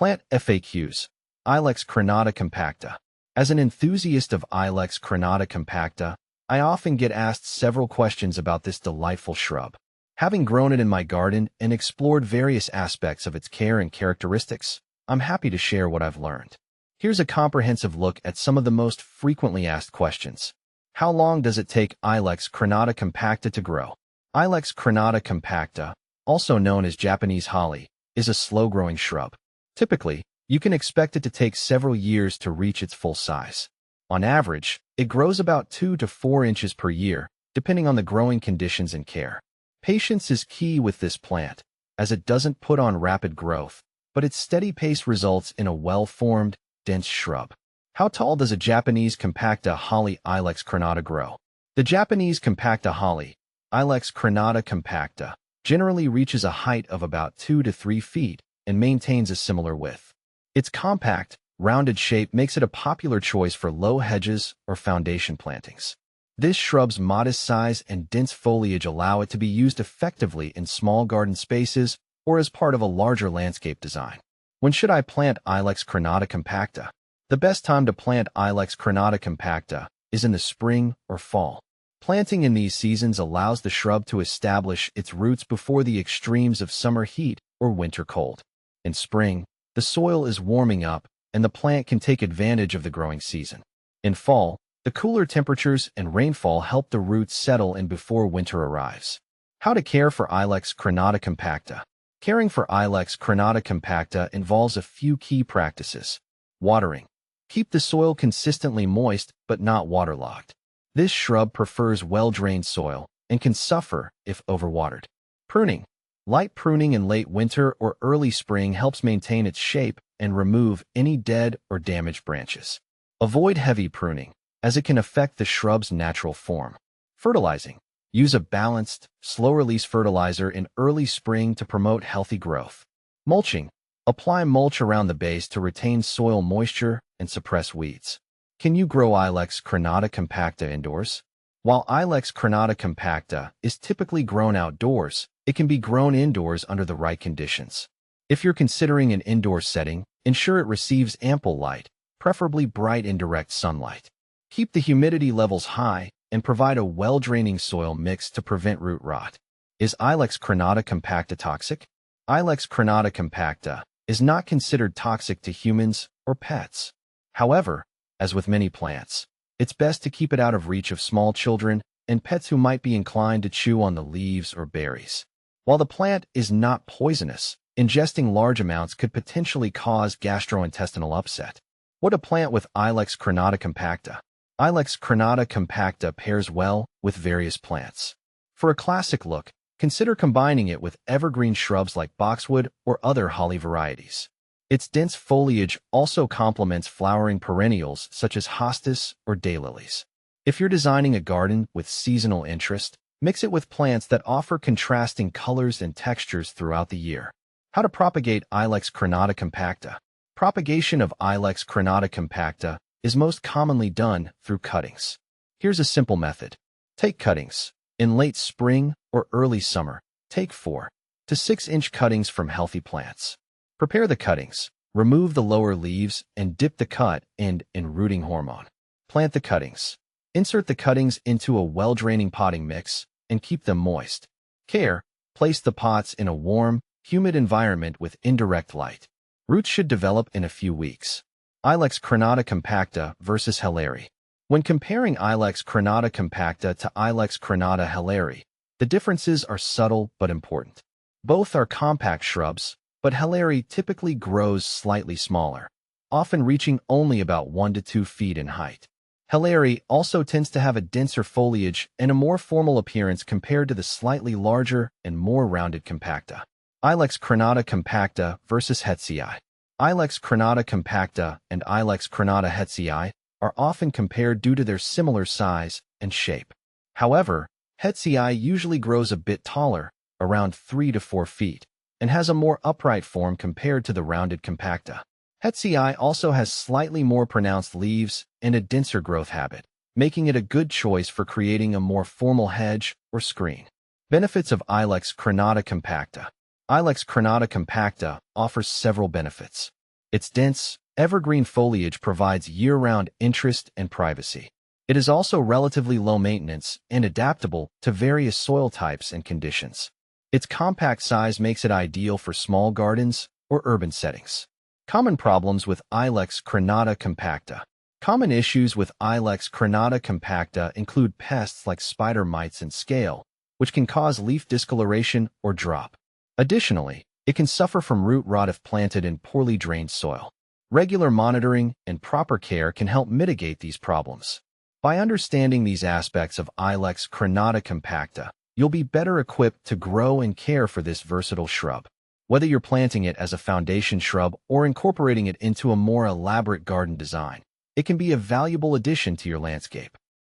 Plant FAQs. Ilex crenata compacta. As an enthusiast of Ilex crenata compacta, I often get asked several questions about this delightful shrub. Having grown it in my garden and explored various aspects of its care and characteristics, I'm happy to share what I've learned. Here's a comprehensive look at some of the most frequently asked questions. How long does it take Ilex crenata compacta to grow? Ilex crenata compacta, also known as Japanese holly, is a slow-growing shrub. Typically, you can expect it to take several years to reach its full size. On average, it grows about 2 to 4 inches per year, depending on the growing conditions and care. Patience is key with this plant, as it doesn't put on rapid growth, but its steady pace results in a well-formed, dense shrub. How tall does a Japanese compacta holly Ilex crenata grow? The Japanese compacta holly, Ilex crenata compacta, generally reaches a height of about 2 to 3 feet and maintains a similar width. Its compact, rounded shape makes it a popular choice for low hedges or foundation plantings. This shrub's modest size and dense foliage allow it to be used effectively in small garden spaces or as part of a larger landscape design. When should I plant Ilex crenata compacta? The best time to plant Ilex crenata compacta is in the spring or fall. Planting in these seasons allows the shrub to establish its roots before the extremes of summer heat or winter cold. In spring, the soil is warming up and the plant can take advantage of the growing season. In fall, the cooler temperatures and rainfall help the roots settle in before winter arrives. How to care for Ilex crenata compacta? Caring for Ilex crenata compacta involves a few key practices. Watering. Keep the soil consistently moist but not waterlogged. This shrub prefers well-drained soil and can suffer if overwatered. Pruning. Light pruning in late winter or early spring helps maintain its shape and remove any dead or damaged branches. Avoid heavy pruning, as it can affect the shrub's natural form. Fertilizing. Use a balanced, slow-release fertilizer in early spring to promote healthy growth. Mulching. Apply mulch around the base to retain soil moisture and suppress weeds. Can you grow Ilex crenata compacta indoors? While Ilex crenata compacta is typically grown outdoors, it can be grown indoors under the right conditions. If you're considering an indoor setting, ensure it receives ample light, preferably bright indirect sunlight. Keep the humidity levels high and provide a well-draining soil mix to prevent root rot. Is Ilex crenata compacta toxic? Ilex crenata compacta is not considered toxic to humans or pets. However, as with many plants, it's best to keep it out of reach of small children and pets who might be inclined to chew on the leaves or berries. While the plant is not poisonous, ingesting large amounts could potentially cause gastrointestinal upset. What to plant with Ilex crenata compacta? Ilex crenata compacta pairs well with various plants. For a classic look, consider combining it with evergreen shrubs like boxwood or other holly varieties. Its dense foliage also complements flowering perennials such as hostas or daylilies. If you're designing a garden with seasonal interest, mix it with plants that offer contrasting colors and textures throughout the year. How to propagate Ilex crenata compacta? Propagation of Ilex crenata compacta is most commonly done through cuttings. Here's a simple method. Take cuttings. In late spring or early summer, take 4 to 6 inch cuttings from healthy plants. Prepare the cuttings, remove the lower leaves, and dip the cut end in rooting hormone. Plant the cuttings. Insert the cuttings into a well-draining potting mix and keep them moist. Care. Place the pots in a warm, humid environment with indirect light. Roots should develop in a few weeks. Ilex crenata compacta versus Helleri. When comparing Ilex crenata compacta to Ilex crenata Helleri, the differences are subtle but important. Both are compact shrubs, but Helleri typically grows slightly smaller, often reaching only about 1 to 2 feet in height. Helleri also tends to have a denser foliage and a more formal appearance compared to the slightly larger and more rounded compacta. Ilex crenata compacta versus Hetsii. Ilex crenata compacta and Ilex crenata Hetsii are often compared due to their similar size and shape. However, Hetsii usually grows a bit taller, around 3 to 4 feet, and has a more upright form compared to the rounded compacta. Hetsii also has slightly more pronounced leaves and a denser growth habit, making it a good choice for creating a more formal hedge or screen. Benefits of Ilex crenata compacta. Ilex crenata compacta offers several benefits. Its dense, evergreen foliage provides year-round interest and privacy. It is also relatively low maintenance and adaptable to various soil types and conditions. Its compact size makes it ideal for small gardens or urban settings. Common problems with Ilex Crenata compacta. Common issues with Ilex Crenata compacta include pests like spider mites and scale, which can cause leaf discoloration or drop. Additionally, it can suffer from root rot if planted in poorly drained soil. Regular monitoring and proper care can help mitigate these problems. By understanding these aspects of Ilex Crenata compacta, you'll be better equipped to grow and care for this versatile shrub. Whether you're planting it as a foundation shrub or incorporating it into a more elaborate garden design, it can be a valuable addition to your landscape.